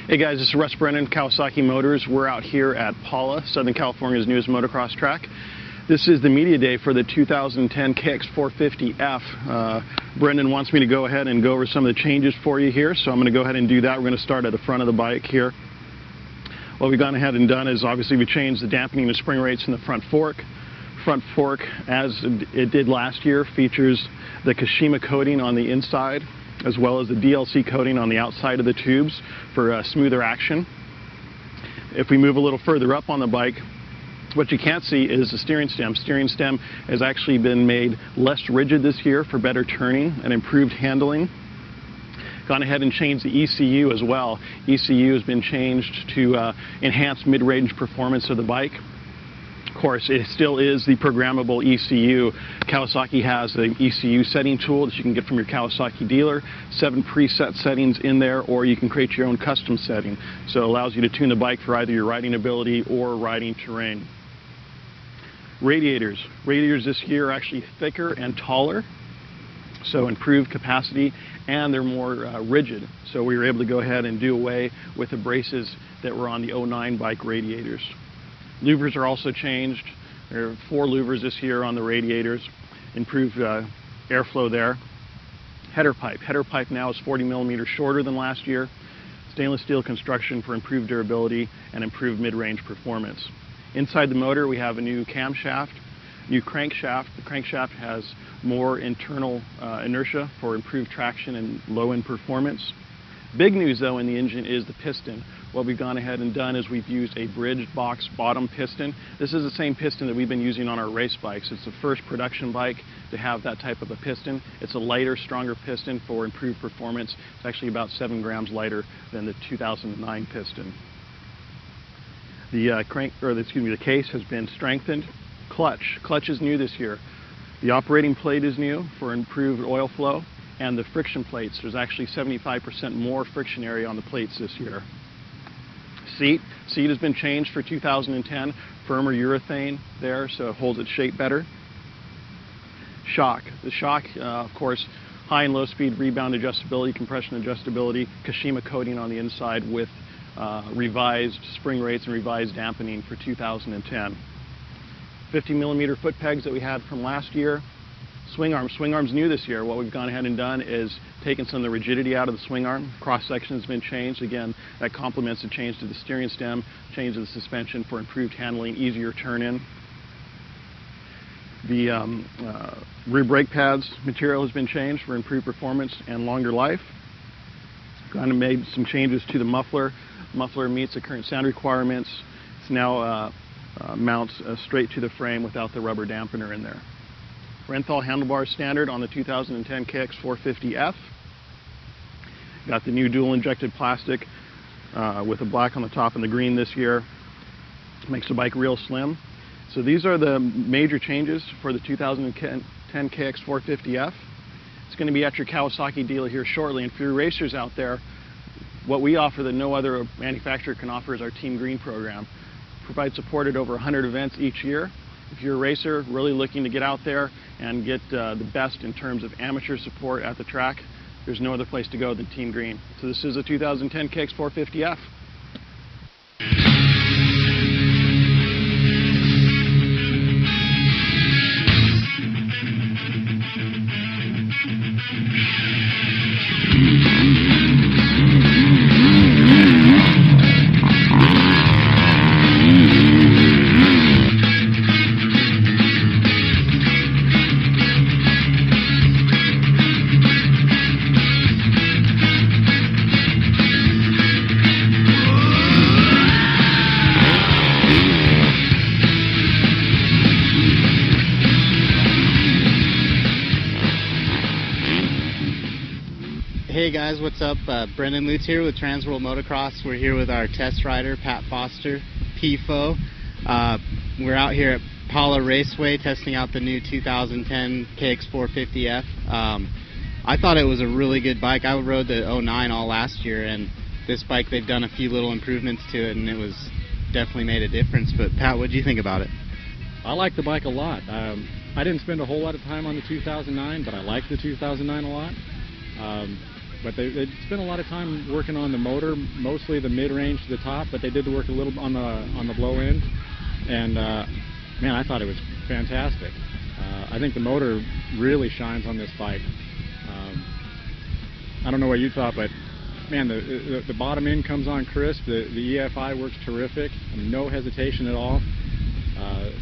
Hey guys, this is Russ Brennan, Kawasaki Motors. We're out here at Pala, Southern California's newest motocross track. This is the media day for the 2010 KX450F. Brendan wants me to go ahead and go over some of the changes for you here, so I'm going to go ahead and do that. We're going to start at the front of the bike here. What we've gone ahead and done is obviously we changed the dampening and spring rates in the front fork. Front fork, as it did last year, features the Kashima coating on the inside, as well as the DLC coating on the outside of the tubes for smoother action. If we move a little further up on the bike, what you can't see is the steering stem. Steering stem has actually been made less rigid this year for better turning and improved handling. Gone ahead and changed the ECU as well. ECU has been changed to enhance mid-range performance of the bike. Of course, it still is the programmable ECU. Kawasaki has an ECU setting tool that you can get from your Kawasaki dealer. 7 preset settings in there, or you can create your own custom setting. So it allows you to tune the bike for either your riding ability or riding terrain. Radiators. Radiators this year are actually thicker and taller, so improved capacity, and they're more rigid. So we were able to go ahead and do away with the braces that were on the 09 bike radiators. Louvers are also changed. There are 4 louvers this year on the radiators. Improved airflow there. Header pipe. Header pipe now is 40 millimeters shorter than last year. Stainless steel construction for improved durability and improved mid-range performance. Inside the motor we have a new camshaft, new crankshaft. The crankshaft has more internal inertia for improved traction and low-end performance. Big news though in the engine is the piston. What we've gone ahead and done is we've used a bridged box bottom piston. This is the same piston that we've been using on our race bikes. It's the first production bike to have that type of a piston. It's a lighter, stronger piston for improved performance. It's actually about 7 grams lighter than the 2009 piston. The case has been strengthened. Clutch is new this year. The operating plate is new for improved oil flow, and the friction plates. There's actually 75% more friction area on the plates this year. Seat has been changed for 2010. Firmer urethane there, so it holds its shape better. Shock. The shock, of course, high and low speed rebound adjustability, compression adjustability, Kashima coating on the inside with revised spring rates and revised dampening for 2010. 50 millimeter foot pegs that we had from last year. Swing arm's new this year. What we've gone ahead and done is taken some of the rigidity out of the swing arm. Cross section has been changed. Again, that complements the change to the steering stem, change to the suspension for improved handling, easier turn in. The rear brake pads material has been changed for improved performance and longer life. Gone and made some changes to the muffler. Muffler meets the current sound requirements. It's now mounts straight to the frame without the rubber dampener in there. Renthal handlebar standard on the 2010 KX450F. Got the new dual injected plastic with the black on the top and the green this year. Makes the bike real slim. So these are the major changes for the 2010 KX450F. It's going to be at your Kawasaki dealer here shortly. And for your racers out there, what we offer that no other manufacturer can offer is our Team Green program. Provide support at over 100 events each year. If you're a racer really looking to get out there and get the best in terms of amateur support at the track, there's no other place to go than Team Green. So this is a 2010 KX450F. Hey guys, what's up? Brendan Lutz here with Transworld Motocross. We're here with our test rider, Pat Foster, PFO. We're out here at Pala Raceway testing out the new 2010 KX450F. I thought it was a really good bike. I rode the 09 all last year, and this bike, they've done a few little improvements to it, and it was definitely made a difference. But Pat, what do you think about it? I like the bike a lot. I didn't spend a whole lot of time on the 2009, but I like the 2009 a lot. but they spent a lot of time working on the motor, mostly the mid-range to the top, but they did the work a little on the blow end, and man, I thought it was fantastic. I think the motor really shines on this bike. I don't know what you thought, but man, the bottom end comes on crisp. The EFI works terrific. I mean, no hesitation at all.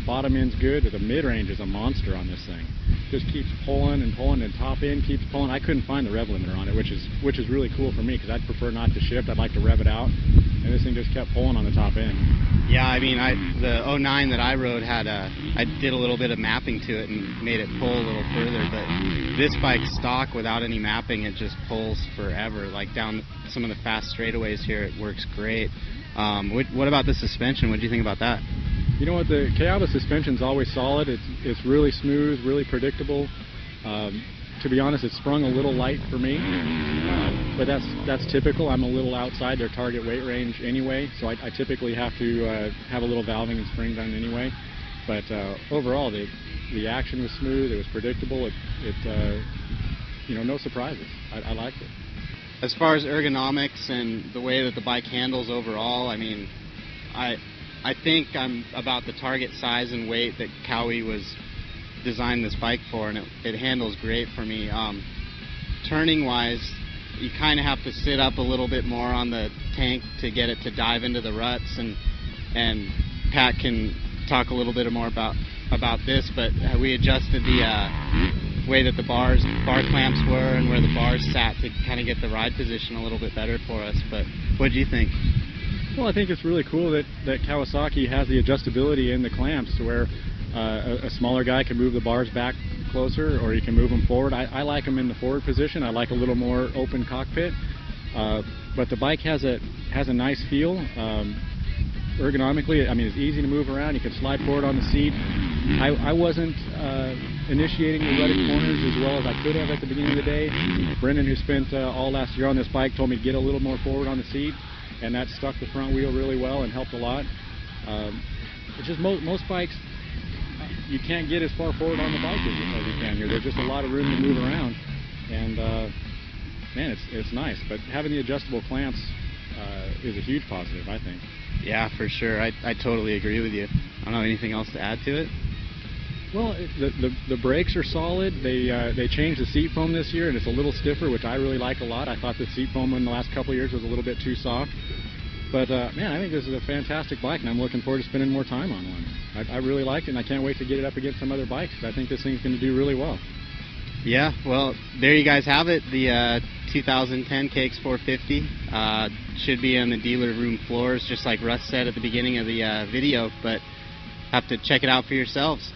Bottom end's good. The mid-range is a monster on this thing. Just keeps pulling and pulling, and top end keeps pulling. I couldn't find the rev limiter on it, which is really cool for me because I'd prefer not to shift. I'd like to rev it out, and this thing just kept pulling on the top end. Yeah, I mean, the 09 that I rode had I did a little bit of mapping to it and made it pull a little further, but this bike stock without any mapping, it just pulls forever. Like down some of the fast straightaways here, it works great. What about the suspension? What do you think about that? You know what, the Kawasaki suspension's always solid. It's really smooth, really predictable. To be honest, it's sprung a little light for me, but that's typical. I'm a little outside their target weight range anyway, so I typically have to have a little valving and spring done anyway. But overall, the action was smooth. It was predictable. You know, no surprises. I liked it. As far as ergonomics and the way that the bike handles overall, I mean, I think I'm about the target size and weight that Cowie was designed this bike for, and it handles great for me. Turning wise, you kind of have to sit up a little bit more on the tank to get it to dive into the ruts, and Pat can talk a little bit more about this, but we adjusted the way that the bar clamps were and where the bars sat to kind of get the ride position a little bit better for us. But what do you think? Well, I think it's really cool that Kawasaki has the adjustability in the clamps to where a smaller guy can move the bars back closer, or you can move them forward. I like them in the forward position. I like a little more open cockpit, but the bike has a nice feel. Ergonomically, I mean, it's easy to move around. You can slide forward on the seat. I wasn't initiating the rutted corners as well as I could have at the beginning of the day. Brendan, who spent all last year on this bike, told me to get a little more forward on the seat, and that stuck the front wheel really well and helped a lot. It's just most bikes, you can't get as far forward on the bike as you can here. There's just a lot of room to move around, and man, it's nice. But having the adjustable clamps is a huge positive, I think. Yeah, for sure. I totally agree with you. I don't know, anything else to add to it? Well, the brakes are solid. They changed the seat foam this year, and it's a little stiffer, which I really like a lot. I thought the seat foam in the last couple of years was a little bit too soft. But man, I think this is a fantastic bike, and I'm looking forward to spending more time on one. I really like it, and I can't wait to get it up against some other bikes. I think this thing's going to do really well. Yeah, well, there you guys have it. The 2010 KX450 should be on the dealer room floors, just like Russ said at the beginning of the video, but have to check it out for yourselves.